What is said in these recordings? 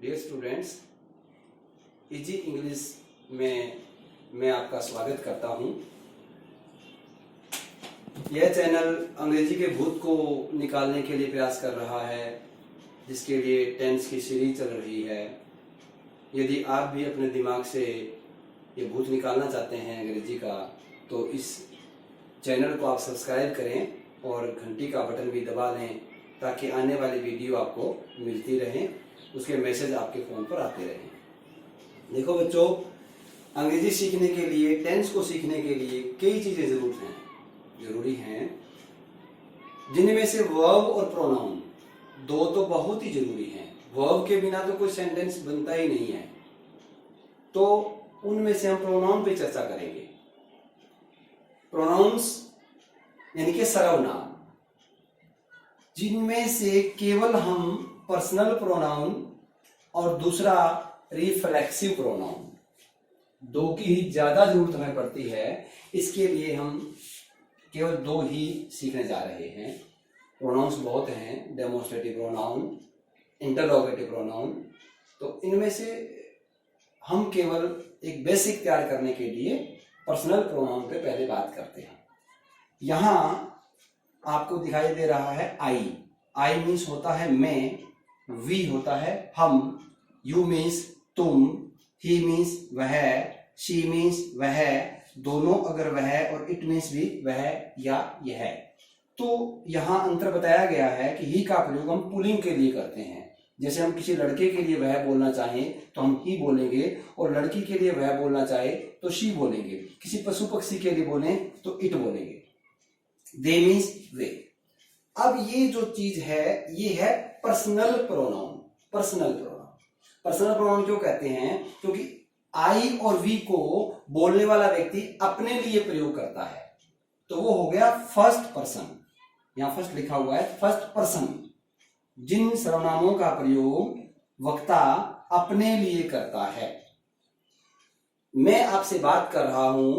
Dear students, easy English में मैं आपका स्वागत करता हूं। यह चैनल अंग्रेजी के भूत को निकालने के लिए प्रयास कर रहा है, जिसके लिए टेंस की सीरीज चल रही है। यदि आप भी अपने दिमाग से ये भूत निकालना चाहते हैं अंग्रेजी का, तो इस चैनल को आप सब्सक्राइब करें और घंटी का बटन भी दबा लें, ताकि आने वाली वीडियो आपको मिलती रहें, उसके मैसेज आपके फ़ोन पर आते रहें। देखो बच्चों, अंग्रेजी सीखने के लिए, टेंस को सीखने के लिए कई चीज़ें ज़रूरी हैं, जिनमें से वर्ब और प्रोनाउन दो तो बहुत ही ज़रूरी हैं। वर्ब के बिना तो कोई सेंटेंस बनता ही नहीं है, तो उनमें से हम प्रोनाउन पे चर्चा करेंगे। प्रोनाउंस यानी कि सर्वनाम, जिनमें से केवल हम पर्सनल प्रोनाउन और दूसरा रिफ्लेक्सिव प्रोनाउन, दो की ही ज्यादा जरूरत हमें पड़ती है। इसके लिए हम केवल दो ही सीखने जा रहे हैं। प्रोनाउंस बहुत हैं, डेमोन्स्ट्रेटिव प्रोनाउन, इंटरोगेटिव प्रोनाउन। तो इनमें से हम केवल एक बेसिक तैयार करने के लिए पर्सनल प्रोनाउन पे पहले बात करते हैं। यहां आपको दिखाई दे रहा है आई मीन्स होता है मैं, वी होता है हम, यू मीन्स तुम, ही मीन्स वह, शी मीन्स वह, दोनों अगर वह, और इट मीन्स भी वह या यह। तो यहां अंतर बताया गया है कि ही का प्रयोग हम पुलिंग के लिए करते हैं। जैसे हम किसी लड़के के लिए वह बोलना चाहें तो हम ही बोलेंगे, और लड़की के लिए वह बोलना चाहे तो शी बोलेंगे। किसी पशु पक्षी के लिए बोलें तो इट बोलेंगे। दे मीन्स वे। अब ये जो चीज है, ये है पर्सनल प्रोनाउन। पर्सनल प्रोनाउन क्यों कहते हैं? क्योंकि आई और वी को बोलने वाला व्यक्ति अपने लिए प्रयोग करता है, तो वो हो गया फर्स्ट पर्सन। यहां फर्स्ट लिखा हुआ है, फर्स्ट पर्सन। जिन सर्वनामों का प्रयोग वक्ता अपने लिए करता है। मैं आपसे बात कर रहा हूं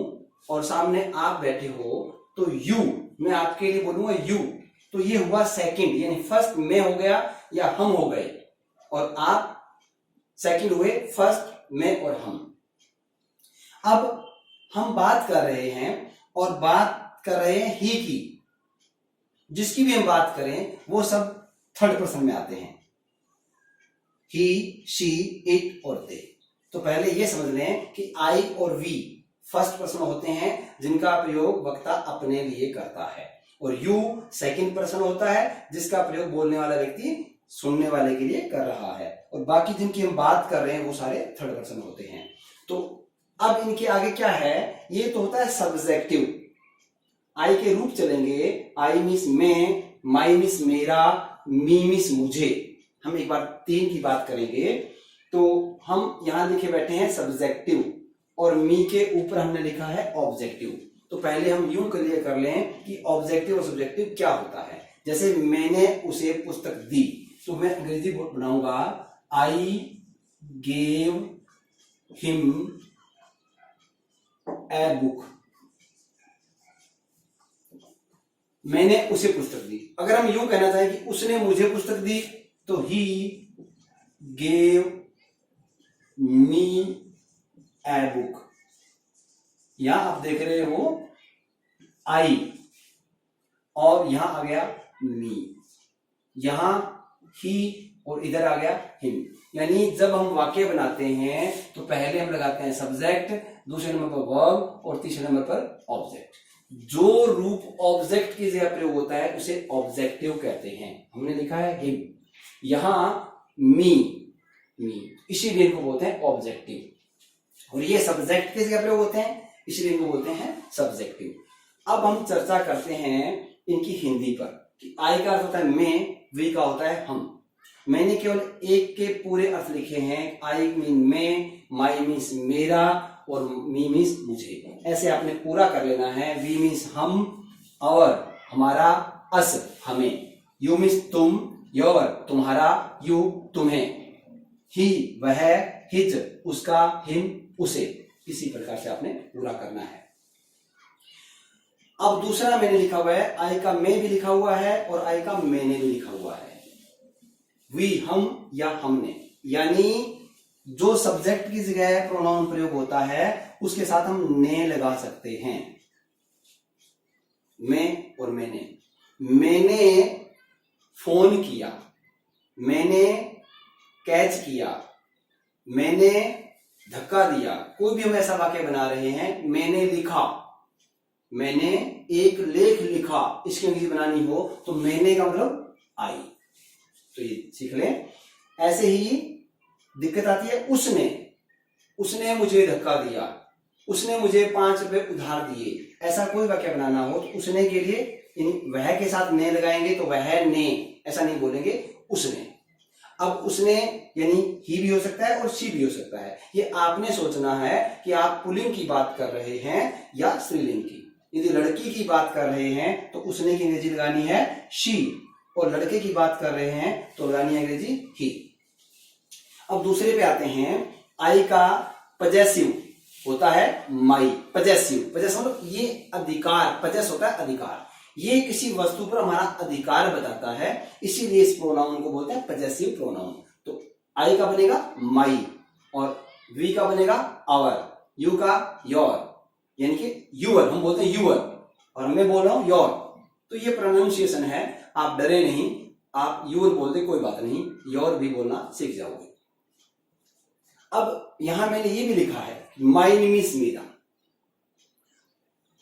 और सामने आप बैठे हो, तो यू, मैं आपके लिए बोलूंगा यू, तो ये हुआ सेकंड, यानी फर्स्ट मैं हो गया या हम हो गए, और आप सेकंड हुए, फर्स्ट मैं और हम। अब हम बात कर रहे हैं, और बात कर रहे हैं ही की। जिसकी भी हम बात करें वो सब थर्ड पर्सन में आते हैं, ही, शी, इट और दे। तो पहले ये समझ लें कि आई और वी फर्स्ट पर्सन होते हैं, जिनका प्रयोग वक्ता अपने लिए करता है, और यू सेकंड पर्सन होता है, जिसका प्रयोग बोलने वाला व्यक्ति सुनने वाले के लिए कर रहा है, और बाकी जिनकी हम बात कर रहे हैं वो सारे थर्ड पर्सन होते हैं। तो अब इनके आगे क्या है? ये तो होता है सब्जेक्टिव। आई के रूप चलेंगे, आई मीन्स मैं, माई मीन्स मेरा, मी मीन्स मुझे। हम एक बार तीन की बात करेंगे, तो हम यहां लिखे बैठे हैं सब्जेक्टिव, और मी के ऊपर हमने लिखा है ऑब्जेक्टिव। तो पहले हम यूं क्लियर कर लें कि ऑब्जेक्टिव और सब्जेक्टिव क्या होता है। जैसे मैंने उसे पुस्तक दी, तो मैं अंग्रेजी बनाऊंगा I gave him a book. मैंने उसे पुस्तक दी। अगर हम यूं कहना चाहें कि उसने मुझे पुस्तक दी, तो he gave me a book. यहां आप देख रहे हो आई, और यहां आ गया मी, यहां ही, और इधर आ गया हिम। यानी जब हम वाक्य बनाते हैं तो पहले हम लगाते हैं सब्जेक्ट, दूसरे नंबर पर वर्ब, और तीसरे नंबर पर ऑब्जेक्ट। जो रूप ऑब्जेक्ट की जगह प्रयोग होता है उसे ऑब्जेक्टिव कहते हैं। हमने लिखा है हिम, यहां मी, इसीलिए इनको बोलते हैं ऑब्जेक्टिव, और ये सब्जेक्ट की जगह प्रयोग होते हैं, इसलिए इनको बोलते हैं सब्जेक्टिव। अब हम चर्चा करते हैं इनकी हिंदी पर, कि आई का अर्थ होता है मैं, वी का होता है हम। मैंने केवल एक के पूरे अर्थ लिखे हैं। आई मीन मैं, माई मीन्स मेरा, और मी मीन्स मुझे। ऐसे आपने पूरा कर लेना है। वी मीन्स हम, और हमारा, अस हमें, यू मीन्स तुम, योर तुम्हारा, यू तुम्हें, ही वह, हिज उसका, हिम उसे। इसी प्रकार से आपने पूरा करना है। अब दूसरा मैंने लिखा हुआ है, आई का मैं भी लिखा हुआ है, और आई का मैंने भी लिखा हुआ है। वी हम या हमने। यानी जो सब्जेक्ट की जगह प्रोनाउन प्रयोग होता है उसके साथ हम ने लगा सकते हैं। मैं और मैंने फोन किया, मैंने कैच किया, मैंने धक्का दिया। कोई भी हम ऐसा वाक्य बना रहे हैं, मैंने लिखा, मैंने एक लेख लिखा, इसकी अंग्रेजी बनानी हो तो मैंने का मतलब आई। तो ये सीख लें। ऐसे ही दिक्कत आती है उसने मुझे धक्का दिया, उसने मुझे 5 रुपए उधार दिए। ऐसा कोई वाक्य बनाना हो तो उसने के लिए वह के साथ ने लगाएंगे तो वह ने, ऐसा नहीं बोलेंगे उसने। अब उसने यानी ही भी हो सकता है और शी भी हो सकता है। ये आपने सोचना है कि आप पुल्लिंग की बात कर रहे हैं या स्त्रीलिंग की। यदि लड़की की बात कर रहे हैं तो उसने की अंग्रेजी लगानी है शी, और लड़के की बात कर रहे हैं तो लगानी है अंग्रेजी ही। अब दूसरे पे आते हैं। आई का पजेसिव होता है माई। पजेसिव मतलब ये अधिकार, पजेस होता है अधिकार, ये किसी वस्तु पर हमारा अधिकार बताता है, इसीलिए इस प्रोनाउन को बोलते हैं पजेसिव प्रोनाउन। तो आई का बनेगा माई, और वी का बनेगा आवर, यू का योर, यानी कि यूअर हम बोलते हैं यूअर, और मैं बोल रहा हूं योर। तो ये प्रोनाउंसिएशन है, आप डरे नहीं, आप यूअर बोलते कोई बात नहीं, योर भी बोलना सीख जाओगे। अब यहां मैंने ये भी लिखा है my name is Meera.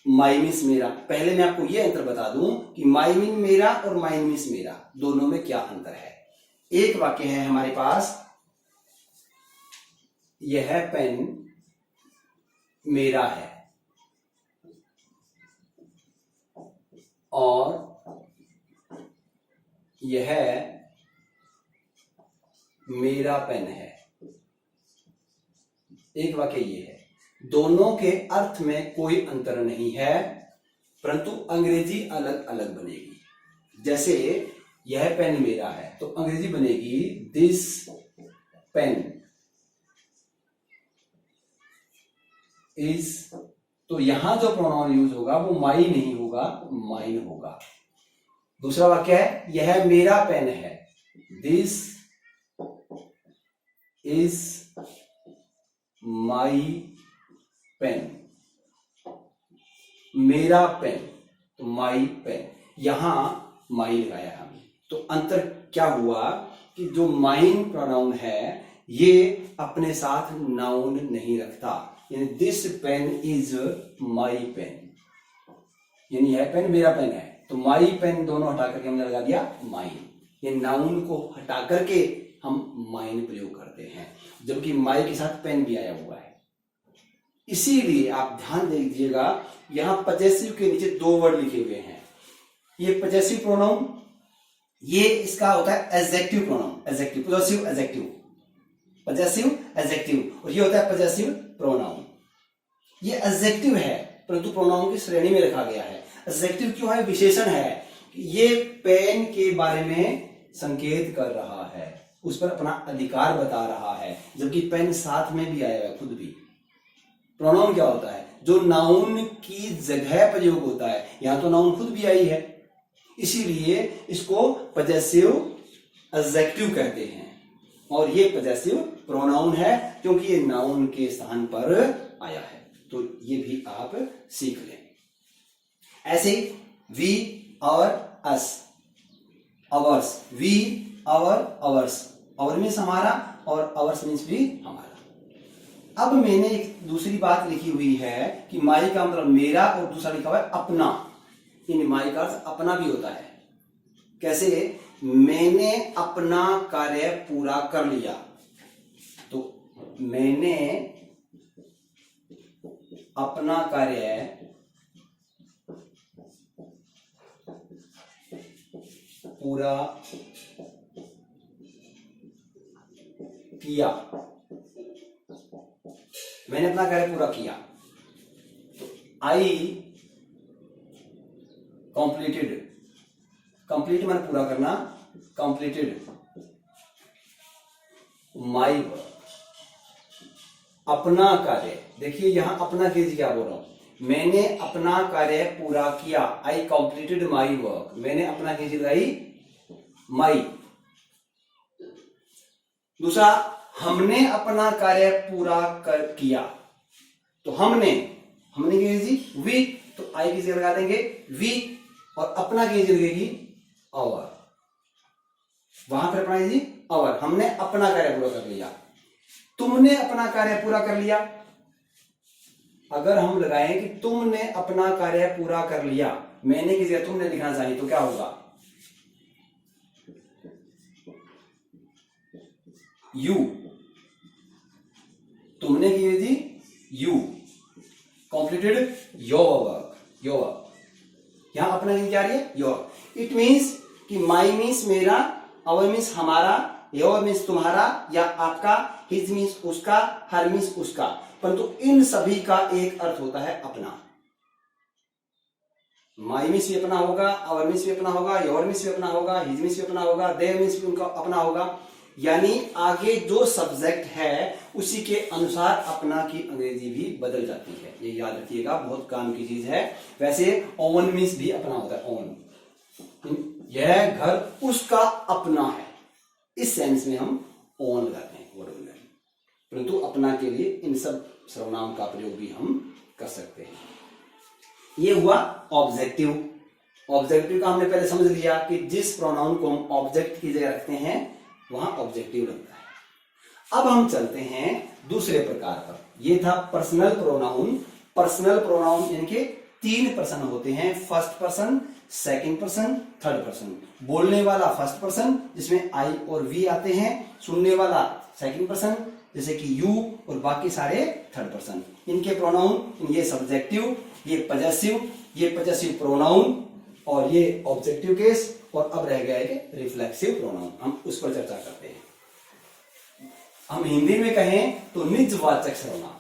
My means मेरा। पहले मैं आपको यह अंतर बता दूं कि माई मीन मेरा और माई मीन्स मेरा, दोनों में क्या अंतर है। एक वाक्य है हमारे पास, यह पेन मेरा है, और यह मेरा पेन है। एक वाक्य ये है। दोनों के अर्थ में कोई अंतर नहीं है, परंतु अंग्रेजी अलग अलग बनेगी। जैसे यह पेन मेरा है तो अंग्रेजी बनेगी दिस पेन इज। तो यहां जो प्रोनाउन यूज होगा वो माई नहीं होगा, माइन होगा। दूसरा वाक्य है यह मेरा पेन है, दिस इज माई पेन। मेरा पेन तो माई पेन, यहां माई लगाया हमने। तो अंतर क्या हुआ कि जो माइन प्रोनाउन है ये अपने साथ नाउन नहीं रखता, यानी this pen is my pen, यानी यह पेन मेरा पेन है। तो माई पेन दोनों हटा करके हमने लगा दिया माइन। ये नाउन को हटा करके हम माइन प्रयोग करते हैं, जबकि माई के साथ पेन भी आया हुआ है। इसीलिए आप ध्यान दे दीजिएगा, यहां पजेसिव के नीचे 2 वर्ड लिखे हुए हैं। ये पजेसिव प्रोनाउन, ये इसका होता है adjective pronoun, adjective possessive adjective, possessive adjective, और ये होता है पजेसिव प्रोनाउन। ये एडजेक्टिव है परंतु प्रोनाउन की श्रेणी में रखा गया है। एडजेक्टिव क्यों है? विशेषण है, ये पेन के बारे में संकेत कर रहा है, उस पर अपना अधिकार बता रहा है, जबकि पेन साथ में भी आया है खुद भी। प्रोनाउन क्या होता है? जो नाउन की जगह प्रयोग होता है, यहां तो नाउन खुद भी आई है, इसीलिए इसको पजेसिव एडजेक्टिव कहते हैं। और ये पजेसिव प्रोनाउन है क्योंकि ये नाउन के स्थान पर आया है। तो ये भी आप सीख लें। ऐसे वी और us, ours, we our ours, our means हमारा और अवर्स मीन्स भी हमारा। अब मैंने एक दूसरी बात लिखी हुई है कि माई का मतलब मेरा, और दूसरा लिखा हुआ है अपना। इन माई का अर्थ अपना भी होता है। कैसे? मैंने अपना कार्य पूरा कर लिया, तो मैंने अपना कार्य पूरा किया, मैंने अपना कार्य पूरा किया। तो आई कंप्लीटेड, कंप्लीट माने पूरा करना, कंप्लीटेड माई वर्क। अपना कार्य, देखिए यहां अपना कीजिए, क्या बोल रहा हूं, मैंने अपना कार्य पूरा किया, आई कंप्लीटेड माई वर्क। मैंने अपना कीजिए लगाई माई, दूसरा, हमने अपना कार्य पूरा कर किया। तो हमने की जी वी, तो आई की जगह लगा देंगे वी, और अपना की जगह लगेगी आवर। वहां पर अपना जी आवर, हमने अपना कार्य पूरा कर लिया। तुमने अपना कार्य पूरा कर लिया। अगर हम लगाएं कि तुमने अपना कार्य पूरा कर लिया, मैंने की जगह तुमने लिखना चाहिए, तो क्या होगा? यू। तुमने की जी you completed your work, your work. यहां अपना क्या रही है? योर। इट मीन्स कि माई मीन्स मेरा, अवर मीन्स हमारा, योर मीन्स तुम्हारा या आपका, हिज मीन्स उसका, हर मीन्स उसका। परंतु इन सभी का एक अर्थ होता है अपना। माई मीन्स भी अपना होगा, अवर मीन्स भी अपना होगा, योर मीन्स भी अपना होगा, हिज मीन्स भी अपना होगा, देयर मीन्स भी उनका अपना होगा। यानी आगे जो सब्जेक्ट है उसी के अनुसार अपना की अंग्रेजी भी बदल जाती है। ये याद रखिएगा, बहुत काम की चीज है। वैसे ओन मीन्स भी अपना होता है, ओन। यह घर उसका अपना है, इस सेंस में हम ओन लगाते हैं वर्ड में। परंतु अपना के लिए इन सब सर्वनाम का प्रयोग भी हम कर सकते हैं। ये हुआ ऑब्जेक्टिव। ऑब्जेक्टिव का हमने पहले समझ लिया कि जिस प्रोनाउन को हम ऑब्जेक्ट की जगह रखते हैं वहां ऑब्जेक्टिव लगता है। अब हम चलते हैं दूसरे प्रकार पर। ये था पर्सनल प्रोनाउन। पर्सनल प्रोनाउन इनके 3 पर्सन होते हैं, first person, second person, third person. बोलने वाला फर्स्ट पर्सन जिसमें आई और वी आते हैं, सुनने वाला सेकंड पर्सन जैसे कि यू, और बाकी सारे थर्ड पर्सन। इनके प्रोनाउन, ये सब्जेक्टिव, ये पजेसिव प्रोनाउन, और ये ऑब्जेक्टिव केस, और अब रह गया है कि रिफ्लेक्सिव प्रोनाउन। हम उस पर चर्चा करते हैं। हम हिंदी में कहें तो निजवाचक सर्वनाम।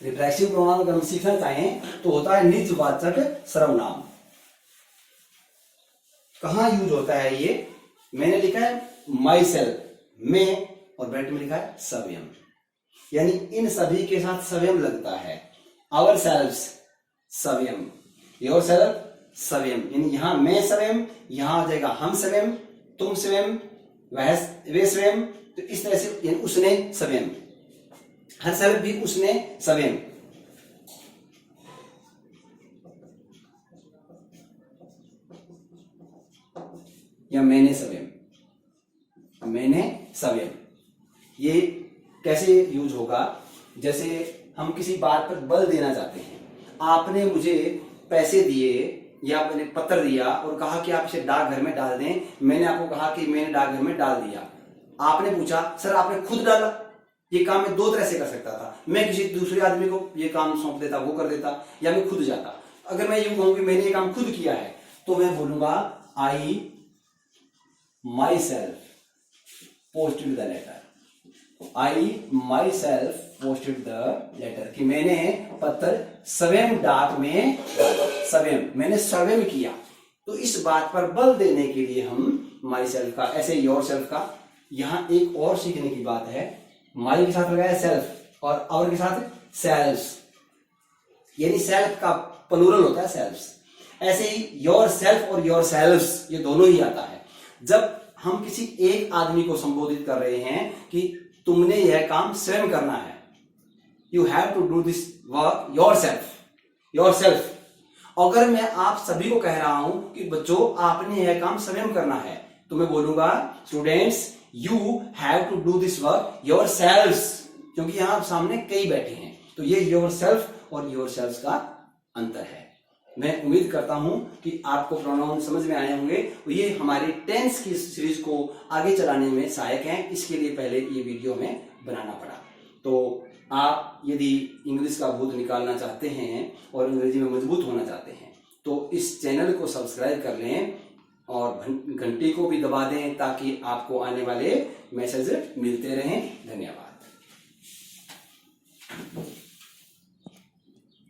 रिफ्लेक्सिव प्रोनाउन अगर हम सीखना चाहें तो होता है निजवाचक सर्वनाम। कहां यूज होता है ये? मैंने लिखा है माई सेल्फ, मैं, और ब्रैकेट में लिखा है सव्यम, यानी इन सभी के साथ सव्यम लगता है। आवर सेल्व्स सव्यम, योर सेल्फ सव्यम, यानी यहां मैं सव्यम, यहां आ जाएगा हम सव्यम, तुम स्वयं, वे स्वयं। तो इस तरह से यानी उसने सव्यम, हर सेल्फ भी उसने सव्यम। या मैंने सव्यम, मैंने सव्यम। ये कैसे यूज होगा? जैसे हम किसी बात पर बल देना चाहते हैं। आपने मुझे पैसे दिए या मैंने पत्र दिया और कहा कि आप इसे डाकघर में डाल दें। मैंने आपको कहा कि मैंने डाकघर में डाल दिया। आपने पूछा सर आपने खुद डाला? ये काम मैं 2 तरह से कर सकता था। मैं किसी दूसरे आदमी को ये काम सौंप देता, वो कर देता, या मैं खुद जाता। अगर मैं यूं कहूं कि मैंने ये काम खुद किया है तो मैं बोलूंगा I myself posted the letter. I myself posted the letter, कि मैंने पत्र स्वयं डाक में, स्वयं मैंने स्वयं किया। तो इस बात पर बल देने के लिए हम माई सेल्फ का, ऐसे योर सेल्फ का। यहां एक और सीखने की बात है, माई के साथ लगाया सेल्फ और आवर के साथ सेल्फ्स, यानी सेल्फ का प्लूरल होता है सेल्फ्स। ऐसे ही योर सेल्फ और योर सेल्फ्स ये दोनों ही आता है। जब हम किसी एक आदमी को संबोधित कर रहे हैं कि तुमने यह काम स्वयं करना है, you have to do this work yourself, yourself. अगर मैं आप सभी को कह रहा हूं कि बच्चों आपने यह काम स्वयं करना है, तो मैं बोलूंगा students you have to do this work yourselves, क्योंकि यहां सामने कई बैठे हैं। तो ये योर सेल्फ और योर सेल्फ का अंतर है। मैं उम्मीद करता हूं कि आपको प्रोनाउन समझ में आए होंगे। तो ये हमारी टेंस की सीरीज को आगे चलाने में सहायक हैं। इसके लिए पहले ये वीडियो में बनाना पड़ा। तो आप यदि इंग्लिश का भूत निकालना चाहते हैं और अंग्रेजी में मजबूत होना चाहते हैं तो इस चैनल को सब्सक्राइब कर लें और घंटी को भी दबा दें ताकि आपको आने वाले मैसेज मिलते रहें। धन्यवाद।